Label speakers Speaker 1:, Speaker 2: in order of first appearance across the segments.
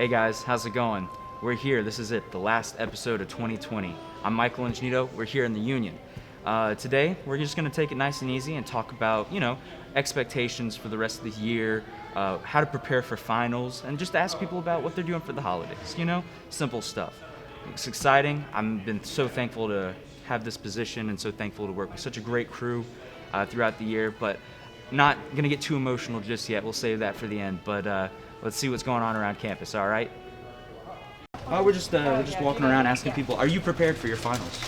Speaker 1: Hey guys, how's it going? We're here. This is it, the last episode of 2020. I'm Michael Ingenito. We're here in the Union. Today, we're just going to take it nice and easy and talk about, expectations for the rest of the year, how to prepare for finals, and just ask people about what they're doing for the holidays. Simple stuff. It's exciting. I've been so thankful to have this position and so thankful to work with such a great crew throughout the year, but not going to get too emotional just yet. We'll save that for the end, but let's see what's going on around campus, all right? We're just walking around asking people, are you prepared for your finals?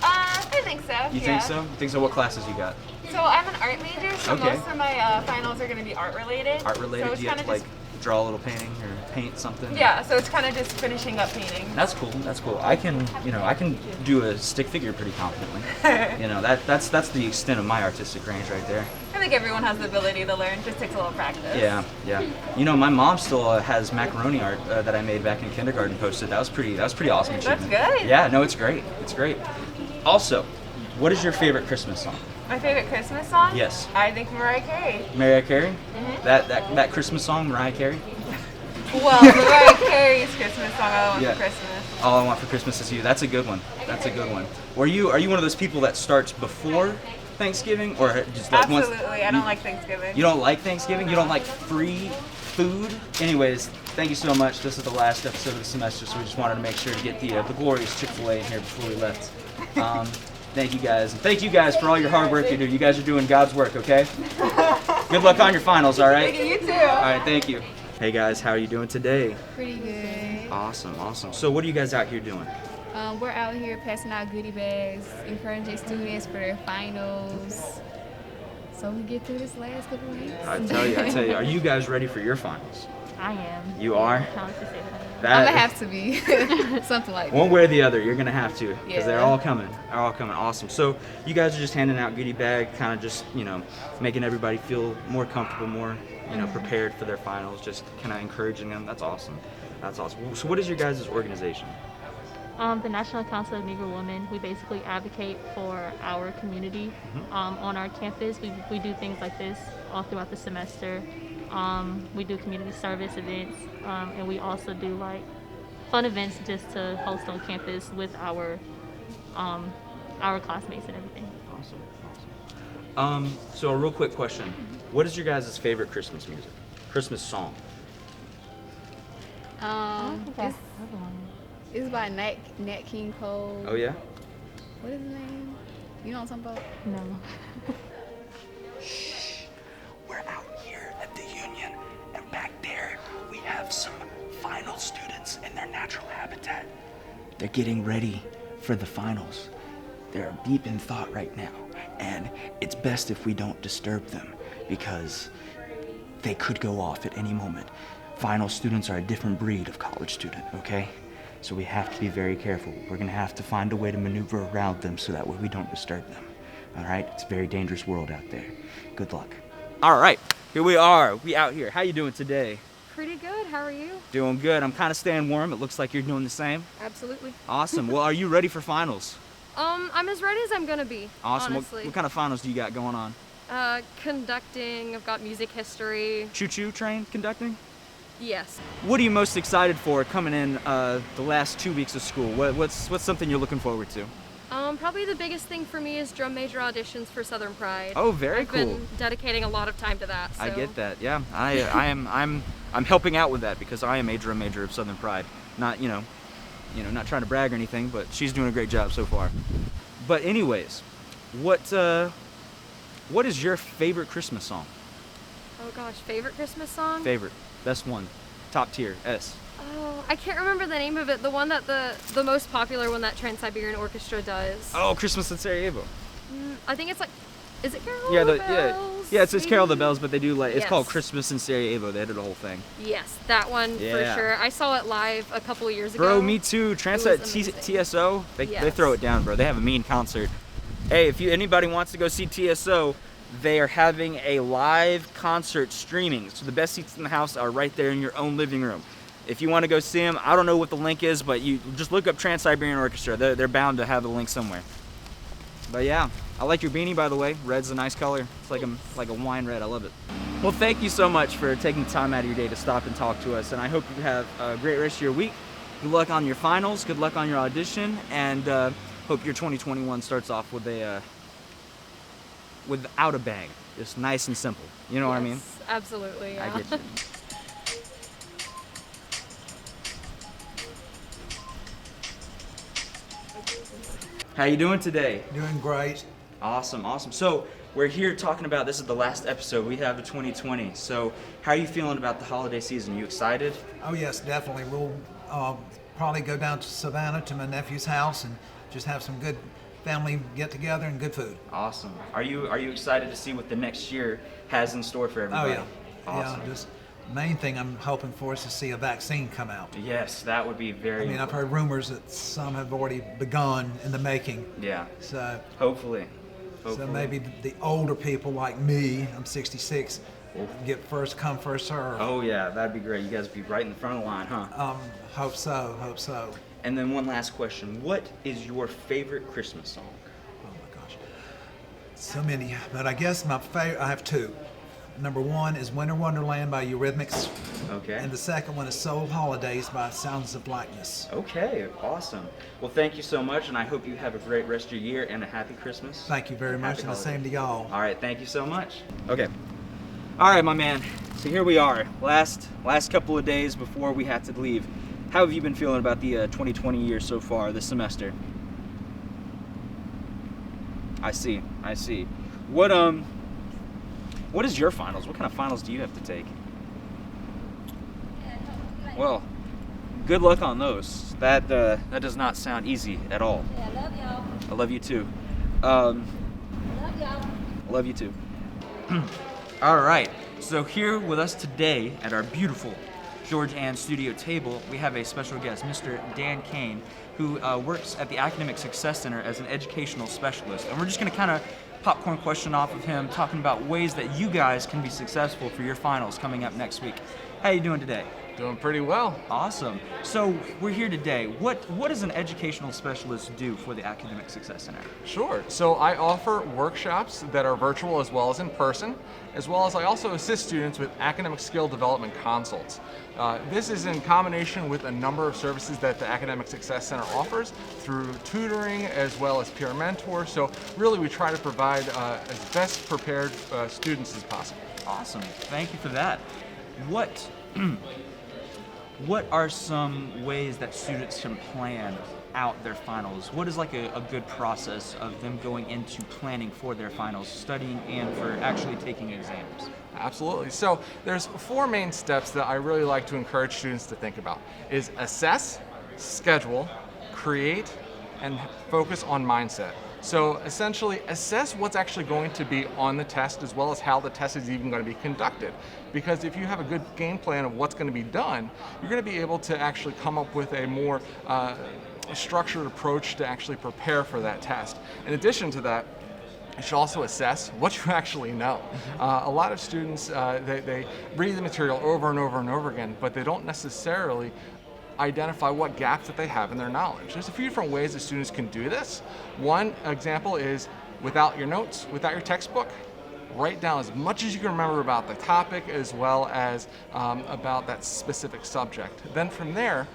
Speaker 2: I think so.
Speaker 1: You think so? You think so? What classes you got?
Speaker 2: So I'm an art major, so
Speaker 1: Okay.
Speaker 2: most of my finals are going to be art related.
Speaker 1: Art related?
Speaker 2: So it's
Speaker 1: Do you have
Speaker 2: kind
Speaker 1: to
Speaker 2: of
Speaker 1: draw a little painting or paint something?
Speaker 2: Yeah, so it's kind of just finishing up painting.
Speaker 1: That's cool. That's cool. I can do a stick figure pretty confidently. That's the extent of my artistic range right there.
Speaker 2: I think everyone has the ability to learn. Just takes a little practice.
Speaker 1: Yeah. My mom still has macaroni art that I made back in kindergarten posted. That was pretty awesome achievement.
Speaker 2: That's good.
Speaker 1: Yeah, no, it's great. It's great. Also, what is your favorite Christmas song?
Speaker 2: My favorite Christmas song?
Speaker 1: Yes.
Speaker 2: I think Mariah Carey.
Speaker 1: Mariah Carey?
Speaker 2: Mm-hmm.
Speaker 1: That Christmas song, Mariah Carey?
Speaker 2: Well, Mariah Carey's Christmas song, All I Want
Speaker 1: Yeah.
Speaker 2: for Christmas.
Speaker 1: All I Want for Christmas Is You. That's a good one. That's a good one. Are you one of those people that starts before Thanksgiving or just like once?
Speaker 2: Absolutely. I don't like Thanksgiving.
Speaker 1: You don't like Thanksgiving? You don't like free food? Anyways, thank you so much. This is the last episode of the semester, so we just wanted to make sure to get the glorious Chick-fil-A in here before we left. Thank you guys. And thank you guys for all your hard work you do. You guys are doing God's work, okay? Good luck on your finals, all right?
Speaker 2: Thank you, you too.
Speaker 1: All right, thank you. Hey guys, how are you doing today?
Speaker 3: Pretty good.
Speaker 1: Awesome. So what are you guys out here doing?
Speaker 3: We're out here passing out goodie bags, encouraging students for their finals. So we get through this last couple weeks.
Speaker 1: I tell you, are you guys ready for your finals?
Speaker 4: I am.
Speaker 1: You are?
Speaker 4: How to say that?
Speaker 3: I'm gonna have to be. Something like that.
Speaker 1: One way or the other, you're gonna have to, because
Speaker 3: Yeah.
Speaker 1: they're all coming. They're all coming. Awesome. So you guys are just handing out goodie bag, kind of just making everybody feel more comfortable, more prepared for their finals, just kind of encouraging them. That's awesome. That's awesome. So what is your guys' organization?
Speaker 4: The National Council of Negro Women, we basically advocate for our community on our campus. We do things like this all throughout the semester. We do community service events, and we also do like fun events just to host on campus with our classmates and everything.
Speaker 1: Awesome. So a real quick question: what is your guys' favorite Christmas music? Christmas song?
Speaker 3: It's by Nat King Cole.
Speaker 1: Oh yeah.
Speaker 3: What is his name? You know what I'm talking about?
Speaker 4: No.
Speaker 1: We're out here at the Union, and back there we have some final students in their natural habitat. They're getting ready for the finals. They're deep in thought right now, and it's best if we don't disturb them because they could go off at any moment. Final students are a different breed of college student, okay? So we have to be very careful. We're gonna have to find a way to maneuver around them so that way we don't disturb them. All right? It's a very dangerous world out there. Good luck. All right, here we are. We out here. How you doing today?
Speaker 5: Pretty good. How are you?
Speaker 1: Doing good. I'm kind of staying warm. It looks like you're doing the same.
Speaker 5: Absolutely.
Speaker 1: Awesome. Well, are you ready for finals?
Speaker 5: I'm as ready as I'm gonna be.
Speaker 1: Awesome.
Speaker 5: Honestly.
Speaker 1: What kind of finals do you got going on?
Speaker 5: Conducting. I've got music history.
Speaker 1: Choo-choo train conducting?
Speaker 5: Yes.
Speaker 1: What are you most excited for coming in the last 2 weeks of school? What's something you're looking forward to?
Speaker 5: Probably the biggest thing for me is drum major auditions for Southern Pride.
Speaker 1: Oh, very
Speaker 5: I've
Speaker 1: cool.
Speaker 5: been dedicating a lot of time to that. So.
Speaker 1: I get that. Yeah, I'm helping out with that because I am a drum major of Southern Pride. Not not trying to brag or anything, but she's doing a great job so far. But anyways, what is your favorite Christmas song?
Speaker 5: Oh gosh, favorite Christmas song?
Speaker 1: Favorite, best one, top tier, S.
Speaker 5: Oh, I can't remember the name of it. The one that the most popular one that Trans-Siberian Orchestra does.
Speaker 1: Oh, Christmas in Sarajevo.
Speaker 5: I think it's like, is it Carol
Speaker 1: Yeah,
Speaker 5: of the Bells?
Speaker 1: it's
Speaker 5: maybe?
Speaker 1: Carol of the Bells, but they do it's called
Speaker 5: Yes.
Speaker 1: Christmas in Sarajevo. They did the whole thing.
Speaker 5: Yes, that one
Speaker 1: Yeah.
Speaker 5: for sure. I saw it live a couple of years ago.
Speaker 1: Bro, me too.
Speaker 5: It
Speaker 1: Transit
Speaker 5: was amazing.
Speaker 1: TSO, they
Speaker 5: Yes.
Speaker 1: throw it down, bro. They have a mean concert. Hey, if anybody wants to go see TSO, they are having a live concert streaming. So the best seats in the house are right there in your own living room. If you want to go see them, I don't know what the link is, but you just look up Trans-Siberian Orchestra. They're bound to have a link somewhere. But yeah, I like your beanie, by the way. Red's a nice color. It's like a wine red. I love it. Well, thank you so much for taking the time out of your day to stop and talk to us. And I hope you have a great rest of your week. Good luck on your finals. Good luck on your audition. And hope your 2021 starts off with without a bang. Just nice and simple. You know what I mean?
Speaker 5: Absolutely. Yeah.
Speaker 1: I get you. How you doing today?
Speaker 6: Doing great.
Speaker 1: Awesome, awesome. So we're here talking about, this is the last episode we have of 2020. So how are you feeling about the holiday season? You excited?
Speaker 6: Oh yes, definitely. We'll probably go down to Savannah to my nephew's house and just have some good family get together and good food.
Speaker 1: Awesome. Are you excited to see what the next year has in store for everybody?
Speaker 6: Oh yeah.
Speaker 1: Awesome.
Speaker 6: Yeah, just main thing I'm hoping for is to see a vaccine come out.
Speaker 1: Yes, that would be very
Speaker 6: I mean, I've heard rumors that some have already begun in the making.
Speaker 1: Yeah.
Speaker 6: So
Speaker 1: Hopefully.
Speaker 6: so maybe the older people like me, I'm 66, get first come, first serve.
Speaker 1: Oh yeah, that'd be great. You guys would be right in the front of the line, huh?
Speaker 6: Hope so.
Speaker 1: And then one last question. What is your favorite Christmas song?
Speaker 6: Oh my gosh. So many, but I guess my favorite, I have two. Number one is Winter Wonderland by Eurythmics,
Speaker 1: Okay.
Speaker 6: and the second one is Soul Holidays by Sounds of Blackness.
Speaker 1: Okay, awesome. Well, thank you so much, and I hope you have a great rest of your year and a happy Christmas.
Speaker 6: Thank you very
Speaker 1: And
Speaker 6: much,
Speaker 1: happy
Speaker 6: and the same to y'all.
Speaker 1: All right, thank you so much. Okay. All right, my man. So here we are, last couple of days before we have to leave. How have you been feeling about the 2020 year so far, this semester? I see. What is your finals? What kind of finals do you have to take? Well, good luck on those. That does not sound easy at all.
Speaker 7: Yeah, I love y'all.
Speaker 1: I love you too.
Speaker 7: Love y'all.
Speaker 1: Love you too. All right. So here with us today at our beautiful George Ann studio table, we have a special guest, Mr. Dan Kane, who works at the Academic Success Center as an educational specialist. And we're just going to kind of popcorn question off of him, talking about ways that you guys can be successful for your finals coming up next week. How you doing today?
Speaker 8: Doing pretty well.
Speaker 1: Awesome. So we're here today. What does an educational specialist do for the Academic Success Center?
Speaker 8: Sure. So I offer workshops that are virtual as well as in person, as well as I also assist students with academic skill development consults. This is in combination with a number of services that the Academic Success Center offers through tutoring as well as peer mentors. So really we try to provide as best prepared students as possible.
Speaker 1: Awesome. Thank you for that. What are some ways that students can plan out their finals? What is like a good process of them going into planning for their finals, studying and for actually taking exams?
Speaker 8: Absolutely. So there's 4 main steps that I really like to encourage students to think about is assess, schedule, create, and focus on mindset. So essentially assess what's actually going to be on the test as well as how the test is even going to be conducted. Because if you have a good game plan of what's going to be done, you're going to be able to actually come up with a more structured approach to actually prepare for that test. In addition to that, you should also assess what you actually know. A lot of students, they read the material over and over and over again, but they don't necessarily identify what gaps that they have in their knowledge. There's a few different ways that students can do this. One example is without your notes, without your textbook, write down as much as you can remember about the topic as well as about that specific subject. Then from there,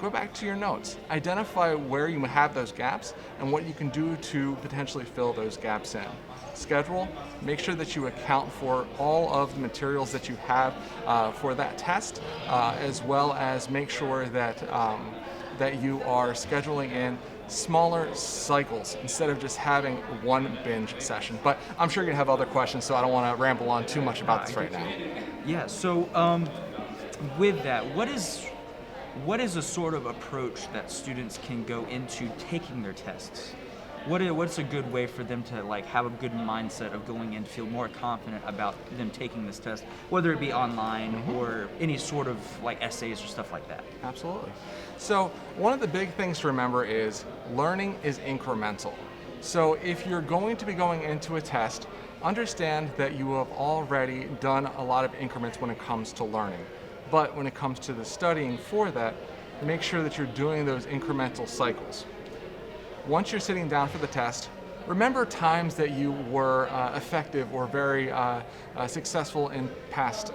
Speaker 8: go back to your notes. Identify where you have those gaps and what you can do to potentially fill those gaps in. Schedule, make sure that you account for all of the materials that you have for that test, as well as make sure that, that you are scheduling in smaller cycles instead of just having one binge session. But I'm sure you're gonna have other questions, so I don't wanna ramble on too much about this right now.
Speaker 1: Yeah, so with that, what is a sort of approach that students can go into taking their tests? What's a good way for them to like have a good mindset of going in to feel more confident about them taking this test, whether it be online or any sort of like essays or stuff like that?
Speaker 8: Absolutely. So one of the big things to remember is learning is incremental. So if you're going to be going into a test, understand that you have already done a lot of increments when it comes to learning. But when it comes to the studying for that, make sure that you're doing those incremental cycles. Once you're sitting down for the test, remember times that you were effective or very successful in past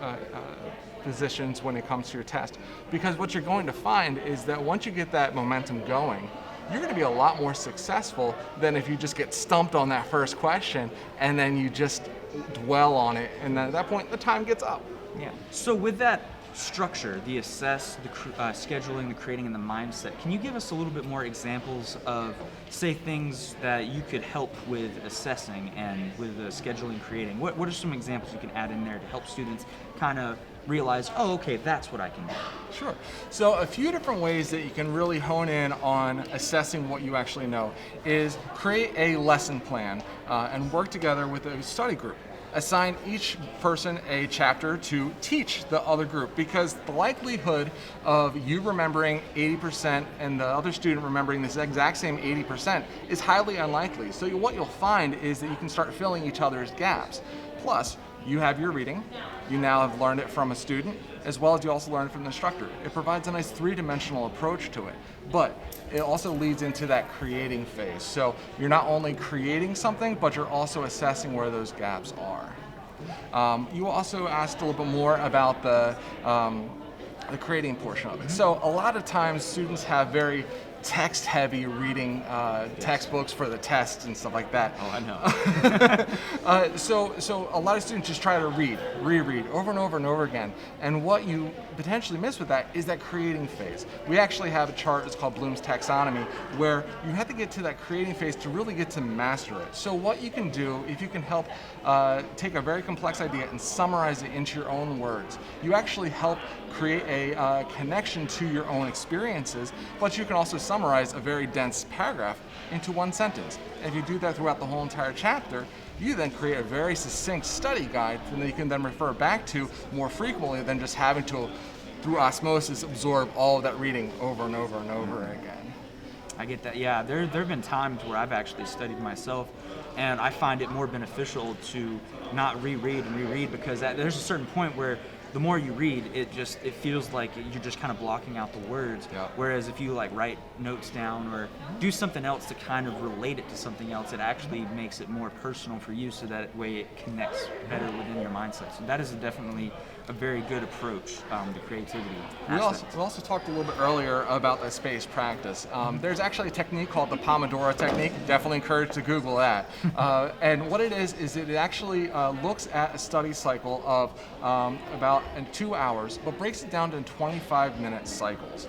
Speaker 8: positions when it comes to your test. Because what you're going to find is that once you get that momentum going, you're going to be a lot more successful than if you just get stumped on that first question and then you just dwell on it, and then at that point the time gets up.
Speaker 1: Yeah. So with that structure, the assess, the scheduling, the creating, and the mindset, can you give us a little bit more examples of, say, things that you could help with assessing and with scheduling, creating? What are some examples you can add in there to help students kind of realize, oh, okay, that's what I can do?
Speaker 8: Sure. So a few different ways that you can really hone in on assessing what you actually know is create a lesson plan and work together with a study group. Assign each person a chapter to teach the other group, because the likelihood of you remembering 80% and the other student remembering this exact same 80% is highly unlikely. So what you'll find is that you can start filling each other's gaps. Plus, you have your reading, you now have learned it from a student, as well as you also learned it from the instructor. It provides a nice three-dimensional approach to it, but it also leads into that creating phase. So you're not only creating something, but you're also assessing where those gaps are. You also asked a little bit more about the creating portion of it. So a lot of times students have very text-heavy reading textbooks for the tests and stuff like that.
Speaker 1: Oh, I know.
Speaker 8: So a lot of students just try to reread over and over and over again. And what you potentially miss with that is that creating phase. We actually have a chart, it's called Bloom's Taxonomy, where you have to get to that creating phase to really get to master it. So what you can do, if you can help take a very complex idea and summarize it into your own words, you actually help create a connection to your own experiences, but you can also summarize a very dense paragraph into one sentence. And if you do that throughout the whole entire chapter, you then create a very succinct study guide that you can then refer back to more frequently than just having to, through osmosis, absorb all of that reading over and over and over again.
Speaker 1: I get that. Yeah, there have been times where I've actually studied myself, and I find it more beneficial to not reread and reread, because there's a certain point where the more you read, it feels like you're just kind of blocking out the words.
Speaker 8: Yeah.
Speaker 1: Whereas if you like write notes down or do something else to kind of relate it to something else, it actually makes it more personal for you, so that way it connects better within your mindset. So that is definitely a very good approach, the creativity aspect.
Speaker 8: We also talked a little bit earlier about the spaced practice. There's actually a technique called the Pomodoro technique. Definitely encourage to Google that. And what it is it actually looks at a study cycle of about 2 hours, but breaks it down to 25-minute cycles.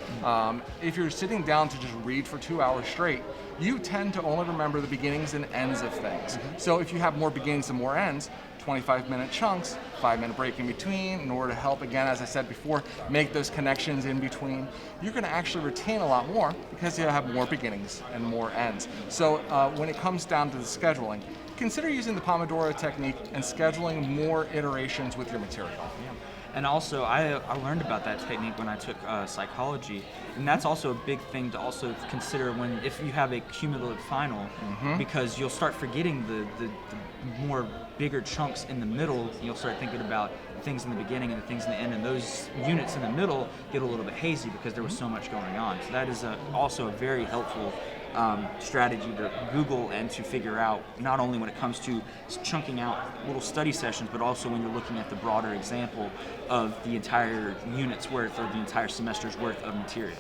Speaker 8: If you're sitting down to just read for 2 hours straight, you tend to only remember the beginnings and ends of things. So if you have more beginnings and more ends, 25-minute chunks, 5-minute break in between, in order to help, again, as I said before, make those connections in between, you're going to actually retain a lot more because you have more beginnings and more ends. So when it comes down to the scheduling, consider using the Pomodoro technique and scheduling more iterations with your material.
Speaker 1: Yeah. And also, I learned about that technique when I took psychology, and that's also a big thing to also consider if you have a cumulative final, because you'll start forgetting the more bigger chunks in the middle. You'll start thinking about things in the beginning and the things in the end, and those units in the middle get a little bit hazy because there was so much going on. So that is also a very helpful strategy to Google and to figure out, not only when it comes to chunking out little study sessions, but also when you're looking at the broader example of the entire unit's worth or the entire semester's worth of material.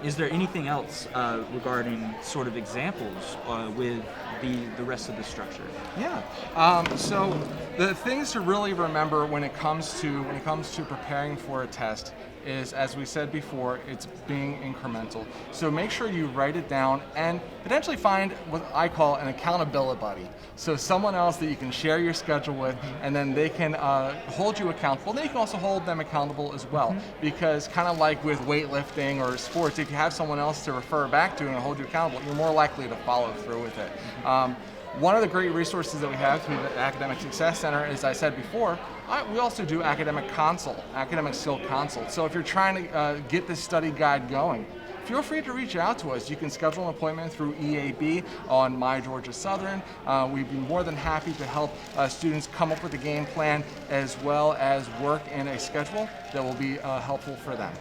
Speaker 1: Is there anything else regarding sort of examples with the rest of the structure?
Speaker 8: Yeah. So the things to really remember when it comes to preparing for a test is, as we said before, it's being incremental. So make sure you write it down and potentially find what I call an accountability buddy. So someone else that you can share your schedule with, and then they can hold you accountable. Then you can also hold them accountable as well, because kind of like with weightlifting or sports, if you have someone else to refer back to and hold you accountable, you're more likely to follow through with it. One of the great resources that we have through the Academic Success Center, as I said before, we also do academic skill consult. So if you're trying to get this study guide going, feel free to reach out to us. You can schedule an appointment through EAB on My Georgia Southern. We'd be more than happy to help students come up with a game plan, as well as work in a schedule that will be helpful for them.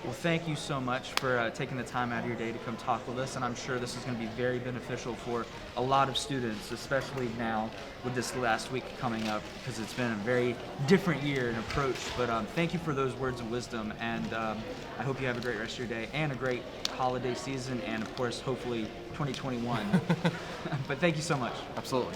Speaker 1: Well, thank you so much for taking the time out of your day to come talk with us, and I'm sure this is going to be very beneficial for a lot of students, especially now with this last week coming up, because it's been a very different year and approach. But thank you for those words of wisdom, and I hope you have a great rest of your day and a great holiday season, and of course, hopefully 2021. But thank you so much.
Speaker 8: Absolutely.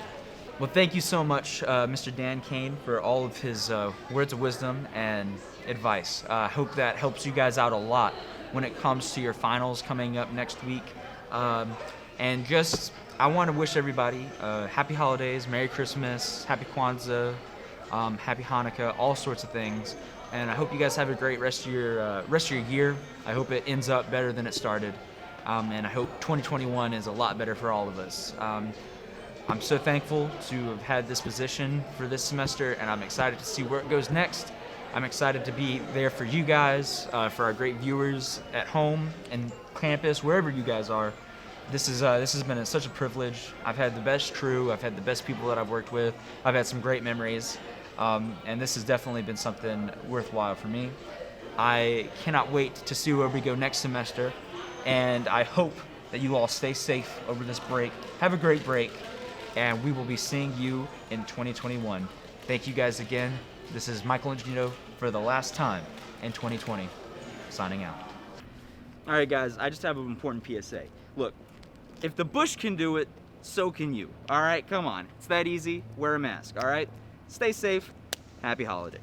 Speaker 1: Well, thank you so much, Mr. Dan Kane, for all of his words of wisdom and advice. I hope that helps you guys out a lot when it comes to your finals coming up next week. And just, I want to wish everybody happy holidays, Merry Christmas, Happy Kwanzaa, Happy Hanukkah, all sorts of things. And I hope you guys have a great rest of your year. I hope it ends up better than it started. And I hope 2021 is a lot better for all of us. I'm so thankful to have had this position for this semester, and I'm excited to see where it goes next. I'm excited to be there for you guys, for our great viewers at home and campus, wherever you guys are. This has been such a privilege. I've had the best crew. I've had the best people that I've worked with. I've had some great memories, and this has definitely been something worthwhile for me. I cannot wait to see where we go next semester, and I hope that you all stay safe over this break. Have a great break, and we will be seeing you in 2021. Thank you guys again. This is Michael Ingenito for the last time in 2020, signing out. All right, guys, I just have an important PSA. Look, if the Bush can do it, so can you. All right, come on. It's that easy. Wear a mask, all right? Stay safe. Happy holidays.